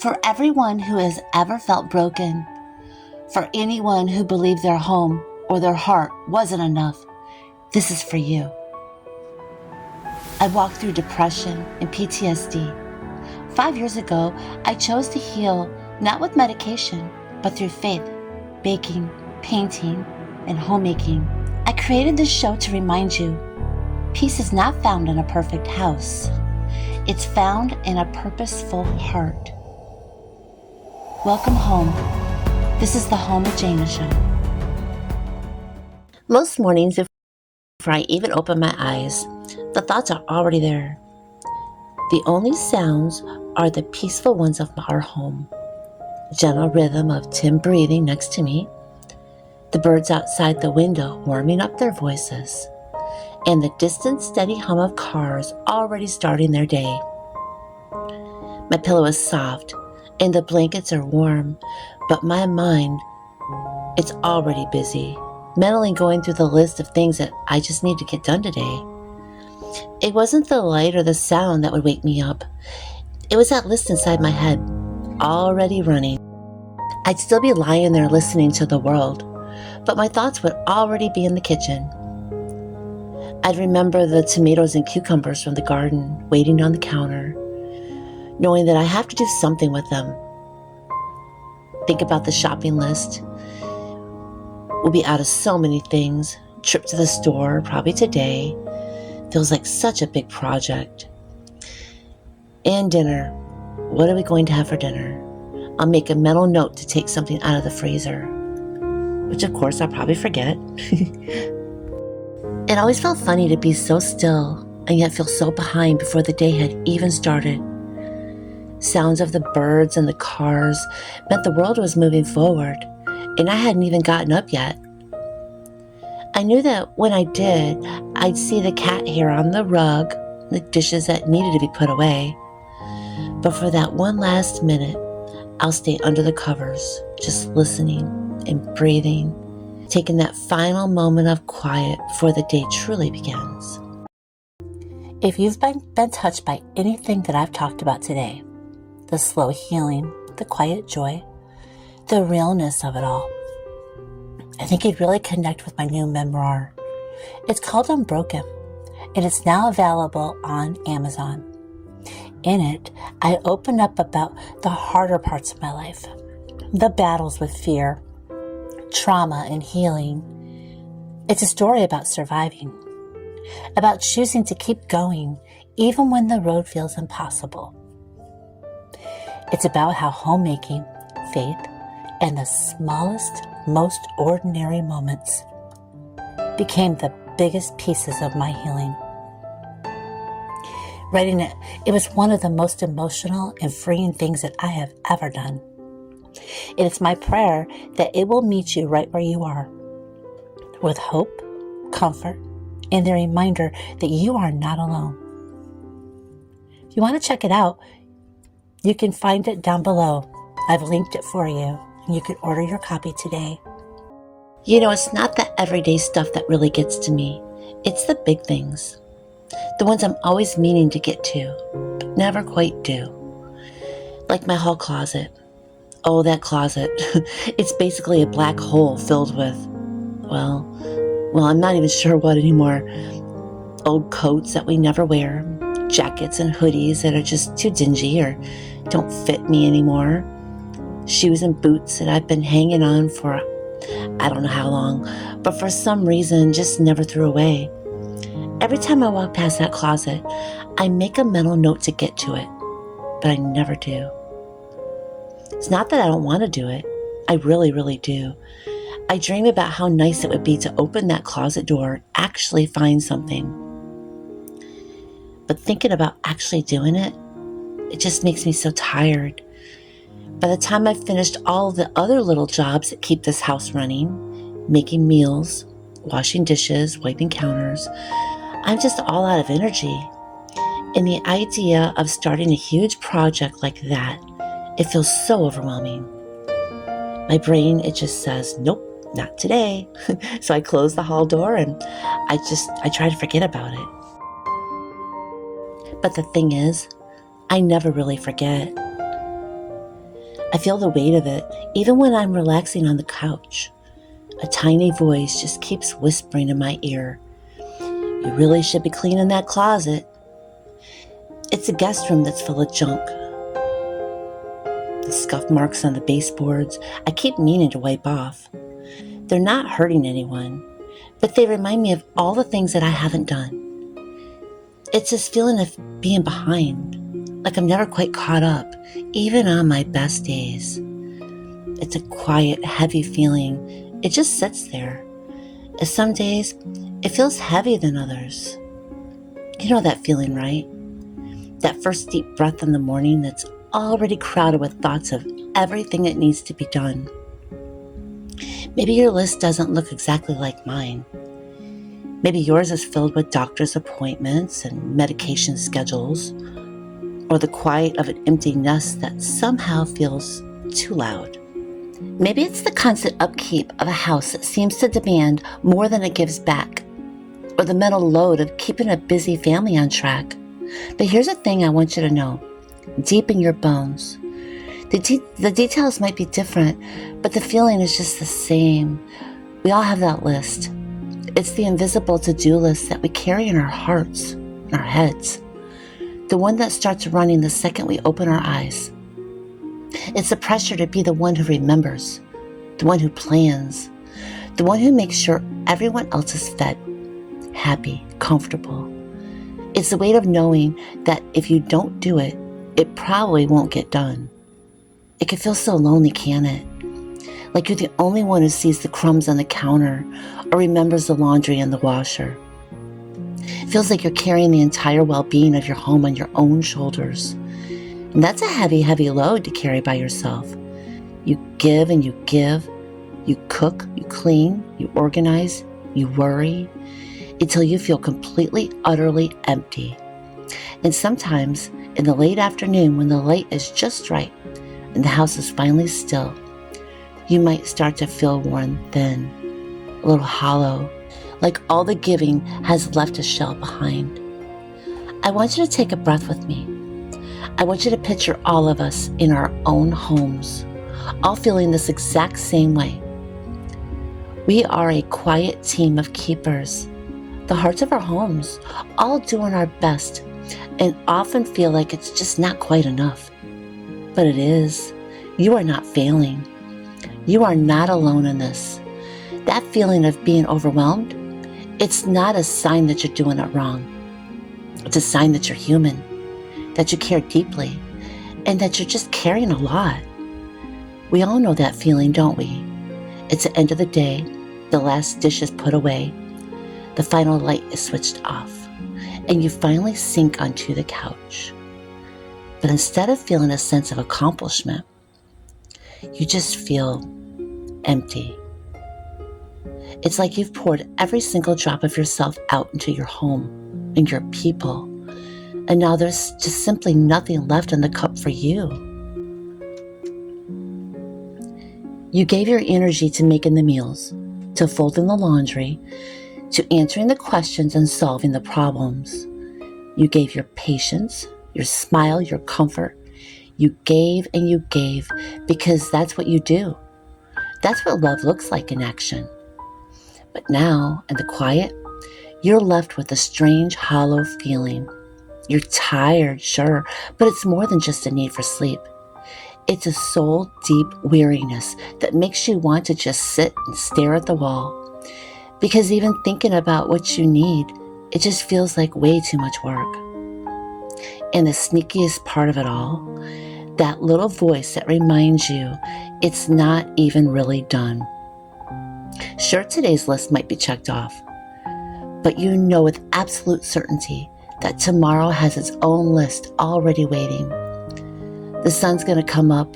For everyone who has ever felt broken, for anyone who believed their home or their heart wasn't enough, this is for you. I walked through depression and PTSD. 5 years ago, I chose to heal not with medication, but through faith, baking, painting, and homemaking. I created this show to remind you, peace is not found in a perfect house. It's found in a purposeful heart. Welcome home. This is the Home with Jana show. Most mornings, before I even open my eyes, the thoughts are already there. The only sounds are the peaceful ones of our home. Gentle rhythm of Tim breathing next to me, the birds outside the window warming up their voices, and the distant steady hum of cars already starting their day. My pillow is soft and the blankets are warm, but my mind, it's already busy, mentally going through the list of things that I just need to get done today. It wasn't the light or the sound that would wake me up. It was that list inside my head, already running. I'd still be lying there listening to the world, but my thoughts would already be in the kitchen. I'd remember the tomatoes and cucumbers from the garden waiting on the counter, knowing that I have to do something with them. Think about the shopping list. We'll be out of so many things. Trip to the store, probably today. Feels like such a big project. And dinner. What are we going to have for dinner? I'll make a mental note to take something out of the freezer, which of course I'll probably forget. It always felt funny to be so still and yet feel so behind before the day had even started. Sounds of the birds and the cars meant the world was moving forward, and I hadn't even gotten up yet. I knew that when I did, I'd see the cat hair on the rug, the dishes that needed to be put away. But for that one last minute, I'll stay under the covers, just listening and breathing, taking that final moment of quiet before the day truly begins. If you've been touched by anything that I've talked about today, the slow healing, the quiet joy, the realness of it all, I think you'd really connect with my new memoir. It's called Unbroken, and it's now available on Amazon. In it, I open up about the harder parts of my life, the battles with fear, trauma, and healing. It's a story about surviving, about choosing to keep going even when the road feels impossible. It's about how homemaking, faith, and the smallest, most ordinary moments became the biggest pieces of my healing. Writing it was one of the most emotional and freeing things that I have ever done. It is my prayer that it will meet you right where you are, with hope, comfort, and the reminder that you are not alone. If you want to check it out, you can find it down below. I've linked it for you, and you can order your copy today. You know, it's not the everyday stuff that really gets to me. It's the big things. The ones I'm always meaning to get to, but never quite do. Like my hall closet. Oh, that closet. It's basically a black hole filled with, well, I'm not even sure what anymore. Old coats that we never wear, jackets and hoodies that are just too dingy or don't fit me anymore, shoes and boots that I've been hanging on for I don't know how long, but for some reason just never threw away. Every time I walk past that closet, I make a mental note to get to it, but I never do. It's not that I don't want to do it. I really, really do. I dream about how nice it would be to open that closet door and actually find something. But thinking about actually doing it, it just makes me so tired. By the time I've finished all the other little jobs that keep this house running, making meals, washing dishes, wiping counters, I'm just all out of energy. And the idea of starting a huge project like that, it feels so overwhelming. My brain, it just says, nope, not today. So I close the hall door and I try to forget about it. But the thing is, I never really forget. I feel the weight of it, even when I'm relaxing on the couch. A tiny voice just keeps whispering in my ear, "You really should be cleaning that closet." It's a guest room that's full of junk. The scuff marks on the baseboards I keep meaning to wipe off. They're not hurting anyone, but they remind me of all the things that I haven't done. It's this feeling of being behind, like I'm never quite caught up, even on my best days. It's a quiet, heavy feeling. It just sits there. And some days, it feels heavier than others. You know that feeling, right? That first deep breath in the morning that's already crowded with thoughts of everything that needs to be done. Maybe your list doesn't look exactly like mine. Maybe yours is filled with doctor's appointments and medication schedules, or the quiet of an empty nest that somehow feels too loud. Maybe it's the constant upkeep of a house that seems to demand more than it gives back, or the mental load of keeping a busy family on track. But here's a thing I want you to know, deep in your bones. The details might be different, but the feeling is just the same. We all have that list. It's the invisible to-do list that we carry in our hearts, in our heads. The one that starts running the second we open our eyes. It's the pressure to be the one who remembers, the one who plans, the one who makes sure everyone else is fed, happy, comfortable. It's the weight of knowing that if you don't do it, it probably won't get done. It can feel so lonely, can it? Like you're the only one who sees the crumbs on the counter or remembers the laundry in the washer. It feels like you're carrying the entire well-being of your home on your own shoulders. And that's a heavy, heavy load to carry by yourself. You give and you give. You cook, you clean, you organize, you worry, until you feel completely, utterly empty. And sometimes, in the late afternoon when the light is just right and the house is finally still, you might start to feel worn thin, a little hollow, like all the giving has left a shell behind. I want you to take a breath with me. I want you to picture all of us in our own homes, all feeling this exact same way. We are a quiet team of keepers, the hearts of our homes, all doing our best, and often feel like it's just not quite enough. But it is. You are not failing. You are not alone in this. That feeling of being overwhelmed, it's not a sign that you're doing it wrong. It's a sign that you're human, that you care deeply, and that you're just carrying a lot. We all know that feeling, don't we? It's the end of the day, the last dish is put away, the final light is switched off, and you finally sink onto the couch. But instead of feeling a sense of accomplishment, you just feel empty. It's like you've poured every single drop of yourself out into your home and your people, and now there's just simply nothing left in the cup for you. You gave your energy to making the meals, to folding the laundry, to answering the questions and solving the problems. You gave your patience, your smile, your comfort. You gave and you gave because that's what you do. That's what love looks like in action. But now, in the quiet, you're left with a strange, hollow feeling. You're tired, sure, but it's more than just a need for sleep. It's a soul-deep weariness that makes you want to just sit and stare at the wall. Because even thinking about what you need, it just feels like way too much work. And the sneakiest part of it all, that little voice that reminds you it's not even really done. Sure, today's list might be checked off, but you know with absolute certainty that tomorrow has its own list already waiting. The sun's going to come up.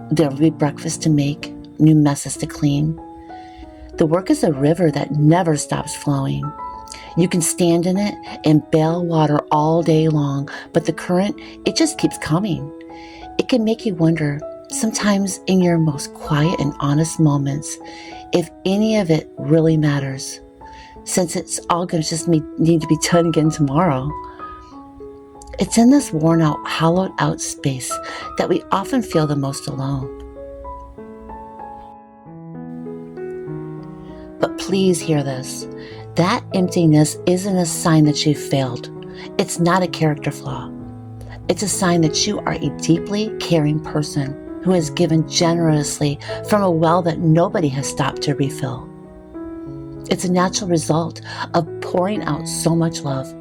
There will be breakfast to make, new messes to clean. The work is a river that never stops flowing. You can stand in it and bail water all day long, but the current, it just keeps coming. It can make you wonder, sometimes in your most quiet and honest moments, if any of it really matters, since it's all going to just need to be done again tomorrow. It's in this worn out, hollowed out space that we often feel the most alone. But please hear this. That emptiness isn't a sign that you've failed. It's not a character flaw. It's a sign that you are a deeply caring person who has given generously from a well that nobody has stopped to refill. It's a natural result of pouring out so much love.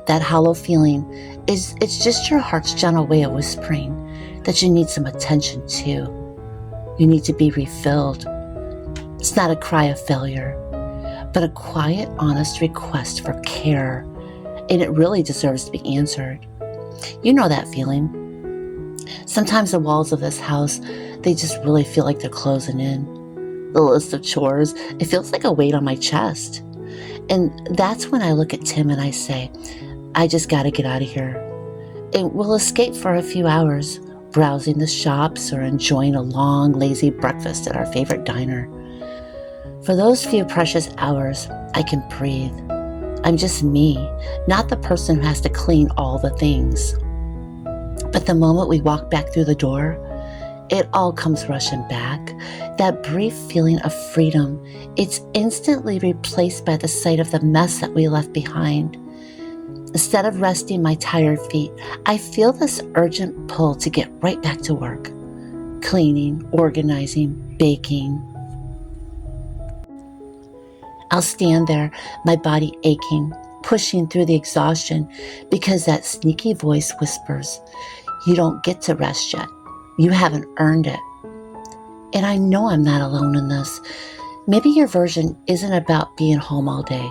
That hollow feeling it's just your heart's gentle way of whispering that you need some attention too. You need to be refilled. It's not a cry of failure, but a quiet, honest request for care, and it really deserves to be answered. You know that feeling. Sometimes the walls of this house, they just really feel like they're closing in. The list of chores, it feels like a weight on my chest. And that's when I look at Tim and I say, I just gotta get out of here. And we'll escape for a few hours, browsing the shops or enjoying a long, lazy breakfast at our favorite diner. For those few precious hours, I can breathe. I'm just me, not the person who has to clean all the things. But the moment we walk back through the door, it all comes rushing back. That brief feeling of freedom, it's instantly replaced by the sight of the mess that we left behind. Instead of resting my tired feet, I feel this urgent pull to get right back to work. Cleaning, organizing, baking. I'll stand there, my body aching, pushing through the exhaustion because that sneaky voice whispers, you don't get to rest yet. You haven't earned it. And I know I'm not alone in this. Maybe your version isn't about being home all day.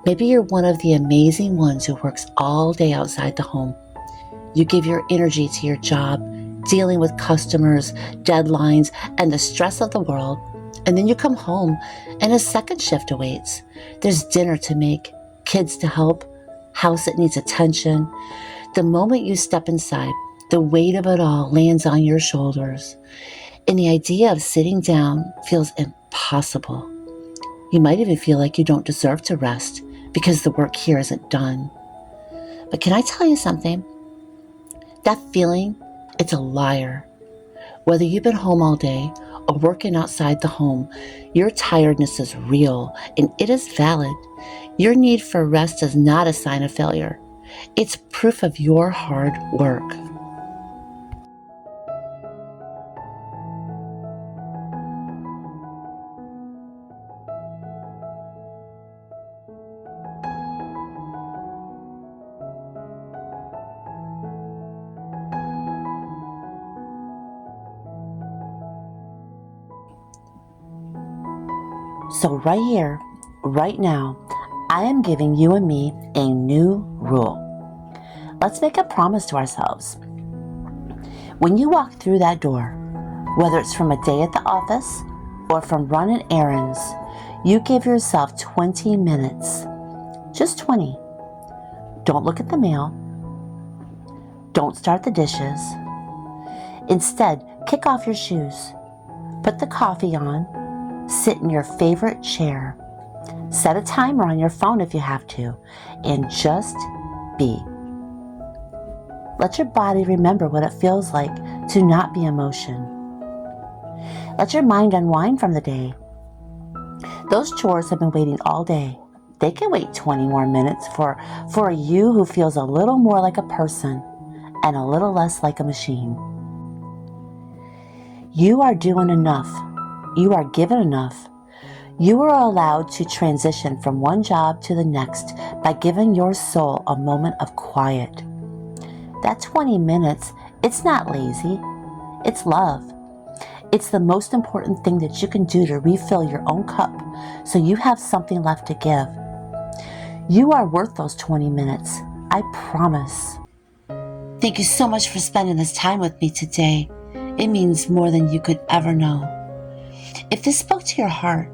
Maybe you're one of the amazing ones who works all day outside the home. You give your energy to your job, dealing with customers, deadlines, and the stress of the world. And then you come home and a second shift awaits. There's dinner to make, kids to help, house that needs attention. The moment you step inside, the weight of it all lands on your shoulders. And the idea of sitting down feels impossible. You might even feel like you don't deserve to rest because the work here isn't done. But can I tell you something? That feeling, it's a liar. Whether you've been home all day or working outside the home, your tiredness is real and it is valid. Your need for rest is not a sign of failure. It's proof of your hard work. So right here, right now, I am giving you and me a new rule. Let's make a promise to ourselves. When you walk through that door, whether it's from a day at the office or from running errands, you give yourself 20 minutes. Just 20. Don't look at the mail. Don't start the dishes. Instead, kick off your shoes. Put the coffee on. Sit in your favorite chair. Set a timer on your phone if you have to, and just be. Let your body remember what it feels like to not be in motion. Let your mind unwind from the day. Those chores have been waiting all day. They can wait 20 more minutes for a you who feels a little more like a person and a little less like a machine. You are doing enough. You are given enough. You are allowed to transition from one job to the next by giving your soul a moment of quiet. That 20 minutes, it's not lazy. It's love. It's the most important thing that you can do to refill your own cup so you have something left to give. You are worth those 20 minutes. I promise. Thank you so much for spending this time with me today. It means more than you could ever know. If this spoke to your heart,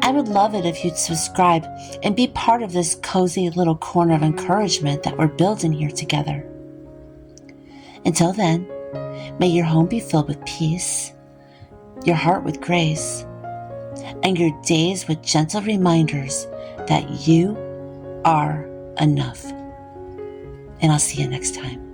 I would love it if you'd subscribe and be part of this cozy little corner of encouragement that we're building here together. Until then, may your home be filled with peace, your heart with grace, and your days with gentle reminders that you are enough. and I'll see you next time.